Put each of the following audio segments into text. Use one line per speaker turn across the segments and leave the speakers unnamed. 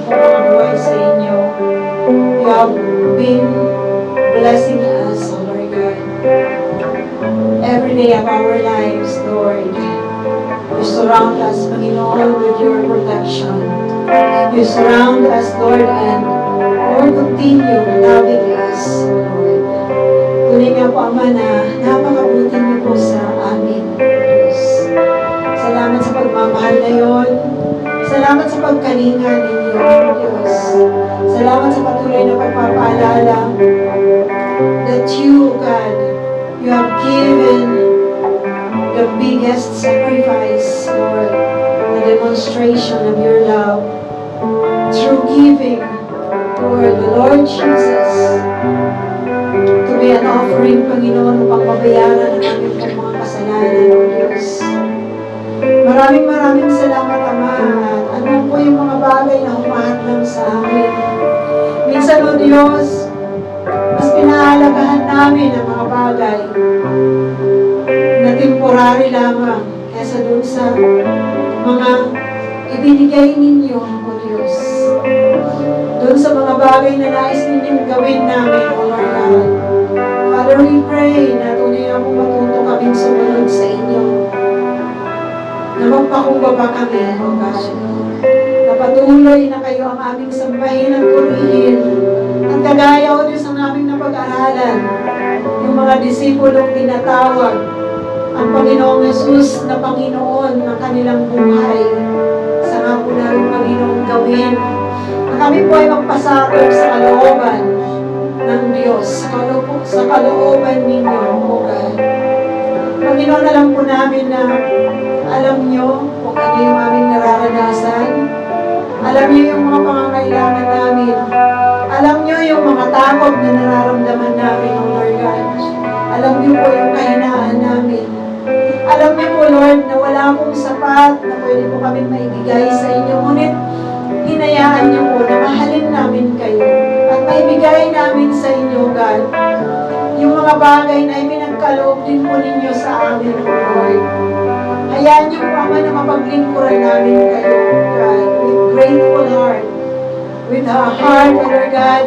pong mga buhay sa inyo. You have been blessing us, O Lord God, every day of our lives, Lord. You surround us, Panginoon, with your protection. You surround us, Lord, and Lord, continue loving us, Lord. Tunay nga po, Ama, na napakabuti niyo po sa amin, Diyos. Salamat sa pagmamahal na yon. Salamat sa pagkalinga ninyo, Diyos. Salamat sa patuloy na pagpapaalala that you, God, you have given the biggest sacrifice, Lord, the demonstration of your love through giving, Lord, the Lord Jesus, to be an offering, Panginoon, upang mabayaran ang aming mga kasalanan, O Diyos. Maraming salamat, Ama, at ano po yung mga bagay na humahatlang sa amin. Minsan, O Diyos, mas pinahalagahan namin ang mga bagay na temporary lamang kaysa doon sa mga ibinigay ninyo, O Diyos. Doon sa mga bagay na nais ninyong gawin namin, O Lord God. Father, we pray na tunay na po matuto kaming sumunod sa inyo. Na magpakumbaba kami, O God. Na patuloy na kayo ang aming sambahin at purihin. Ang kagaya, O Diyos, ang aming napag-aralan. Yung mga disipulong tinatawag ang Panginoong Jesus na Panginoon ng kanilang buhay. Sa nga po namin, Panginoong, gawin na kami po ay magpasakop sa kalooban ng Diyos, sa kalooban ninyo, O God. Panginoon, alam po namin na alam nyo kung ano yung aming nararanasan. Alam nyo yung mga pangangailangan namin. Alam nyo yung mga takot na nararamdaman namin, O Lord God. Alam nyo po yung kahinaan namin. Alam niyo po, Lord, na wala pong sapat na pwede po kami maibigay sa inyo. Ngunit, hinayaan niyo po na mahalin namin kayo at maibigay namin sa inyo, God, yung mga bagay na ipinagkaloob din po ninyo sa amin, O Lord. Hayaan niyo po, Ama, na mapaglingkuran namin kayo, God, with grateful heart, with a heart, O Lord God,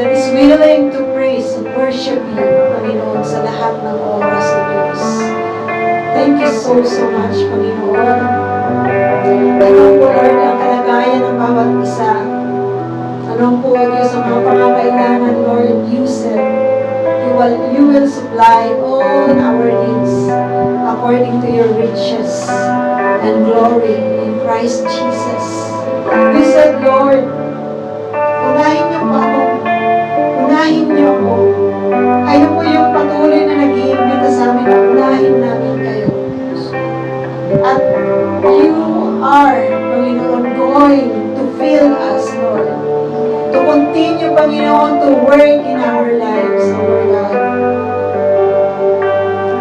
that is willing to praise and worship you, Panginoon, sa lahat ng oras ng Diyos. Thank you so much, Panginoon. Alam po, Lord, ang kalagayan ng bawat isa. Alam po, Diyos, ang mga pangangailangan, Lord, you said, you will supply all our needs according to your riches and glory in Christ Jesus. You said, Lord, unahin niyo po ako. Unahin niyo ako. Kayo po yung patuloy na nag-iimbita sa amin na unahin namin kayo. At you are, Panginoon, going to fill us, Lord. To continue, Panginoon, to work in our lives, Lord God.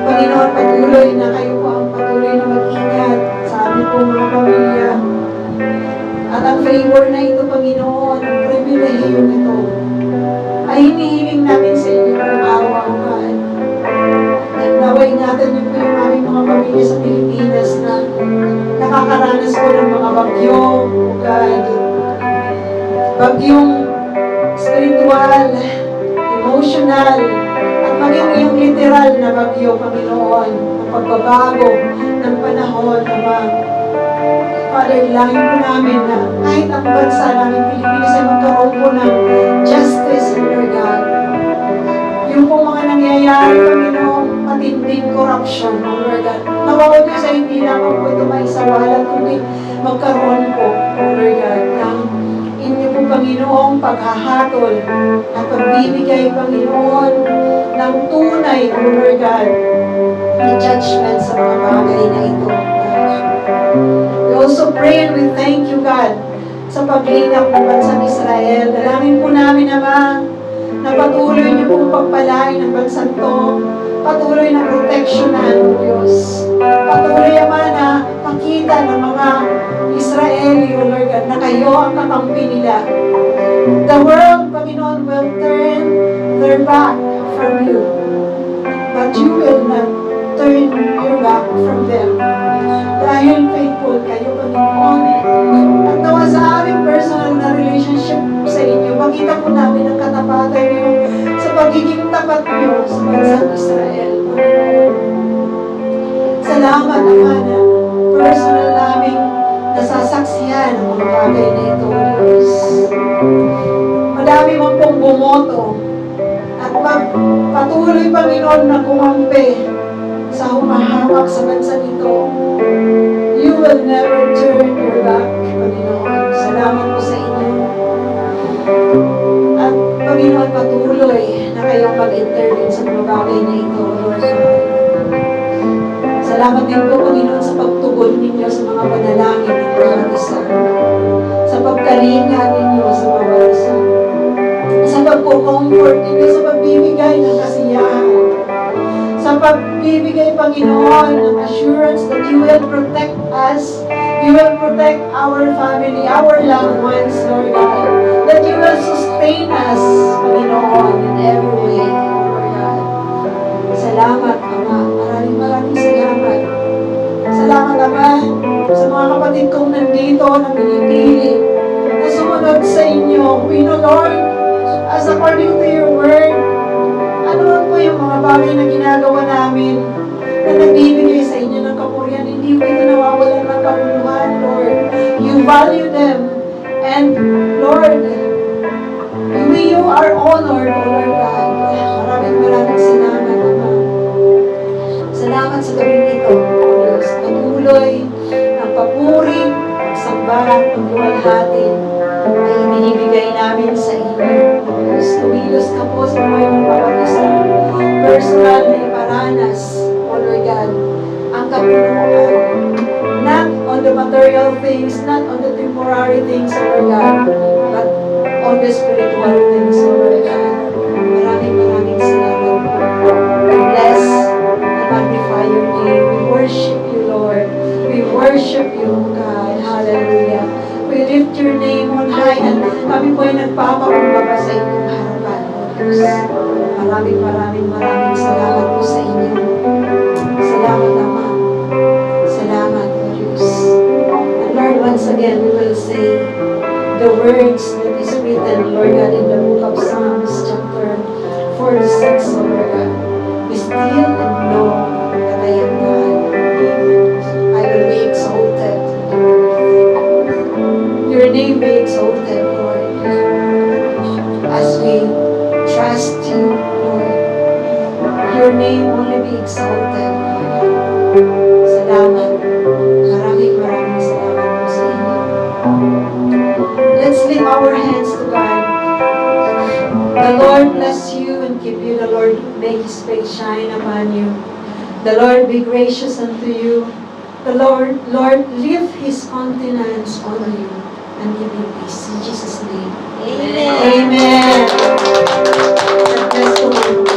Panginoon, patuloy na kayo po ang patuloy na mag-ingat sa amin po mga pamilya. At ang favor na ito, Panginoon, ang pribilehyo nito, ay hinihiling namin sa inyo kung araw-araw. Naway ingatan niyo po yung aming mga pamilya sa Pilipinas na nakakaranas po ng mga bagyo, God. Bagyong spiritual, emotional, at maging yung literal na bagyo, Panginoon, ang pagbabago ng panahon, Ama. Father, ilangin po namin na kahit ang bansa namin Pilipinas ay magkaroon po ng justice, Lord God. Yung po mga nangyayari, Panginoon, matinding corruption, Lord God. Nawawag niyo sa hindi lamang po ito maisawalan, kundi magkaroon po, Lord God, ng inyo po, Panginoong, paghahatol at pagbibigay, Panginoon, ng tunay, Lord God, na judgment sa mga bagay na ito. We also pray and we thank you, God, sa paglingap ng bansang Israel. Dalangin po namin, Ama, na patuloy niyo pong pagpalain ng bansang to, patuloy na proteksyonan, O Diyos. Patuloy, Ama, na makita ng mga Israeli, O Lord God, na kayo ang kakampi nila. The world, Panginoon, will turn their back from you, but you will not turn your back from them. Dahil faithful kayo, Panginoon. At nawa sa aming personal na tinatapat niyo sa bansang Israel, Panginoon. Salamat, Ama, na personal naming nasasaksihan ang mga bagay na ito, Diyos. Madami man pong bumoto at patuloy, Panginoon, na kumampi sa humahawak sa bansa nito. You will never turn your back, Panginoon. Salamat po sa inyo. At Panginoon, patuloy na kayong mag-intervene sa mga bagay na ito, Lord God. Salamat din po, Panginoon, sa pagtugon ninyo sa mga panalangin ng bawat isa. Sa pagkalinga ninyo sa bawat isa. Sa pagko-comfort ninyo, sa pagbibigay ng kasiyahan. Sa pagbibigay, Panginoon, ng assurance that you will protect us, you will protect our family, our loved ones, Lord God. That you will sustain us, Panginoon, in every way, Lord God. Salamat, Ama. Maraming salamat. Salamat, Ama, sa mga kapatid kong nandito na pinipili na sumunod sa inyo. We know, Lord, as according to your word, ano po yung mga bagay na ginagawa namin na nagbibigay sa inyo ng kapurihan, hindi po ito nawawalan ng kabuluhan, Lord. You value them. And, Lord, you are honored, O Lord God. Maraming salamat, Ama. Salamat sa gawin ito, O Diyos. Patuloy ang papuri, pagsamba, pagluwalhati ay ibinibigay namin sa inyo, O Diyos. Tumilos ka po sa buhay ng bawat isa. Personal na iparanas, O Lord God, ang kapunuan. Not on the material things, not on the temporary things, O Lord God, but on the spiritual things, O Lord God. Maraming salamat po. We bless and magnify your name. We worship you, Lord. We worship you, God. Hallelujah. We lift your name on high and kami po ay nagpapakumbaba sa inyong harapan, O Diyos. Maraming salamat po sa inyo. Salamat, Ama. Salamat, O Diyos. And Lord, once again, we will say the words that is written, Lord God, in the book of Psalms, chapter 46, O Lord God. Be still and know that I am God. I will be exalted in the earth. Your name be exalted, Lord. As we trust you, Lord. Your name only be exalted, Lord. Salamat. Maraming salamat po sa inyo. Let's lift our hands to God. The Lord bless you and keep you. The Lord make His face shine upon you. The Lord be gracious unto you. The Lord lift His countenance on you and give you peace. In Jesus' name. Amen. Amen. God bless you.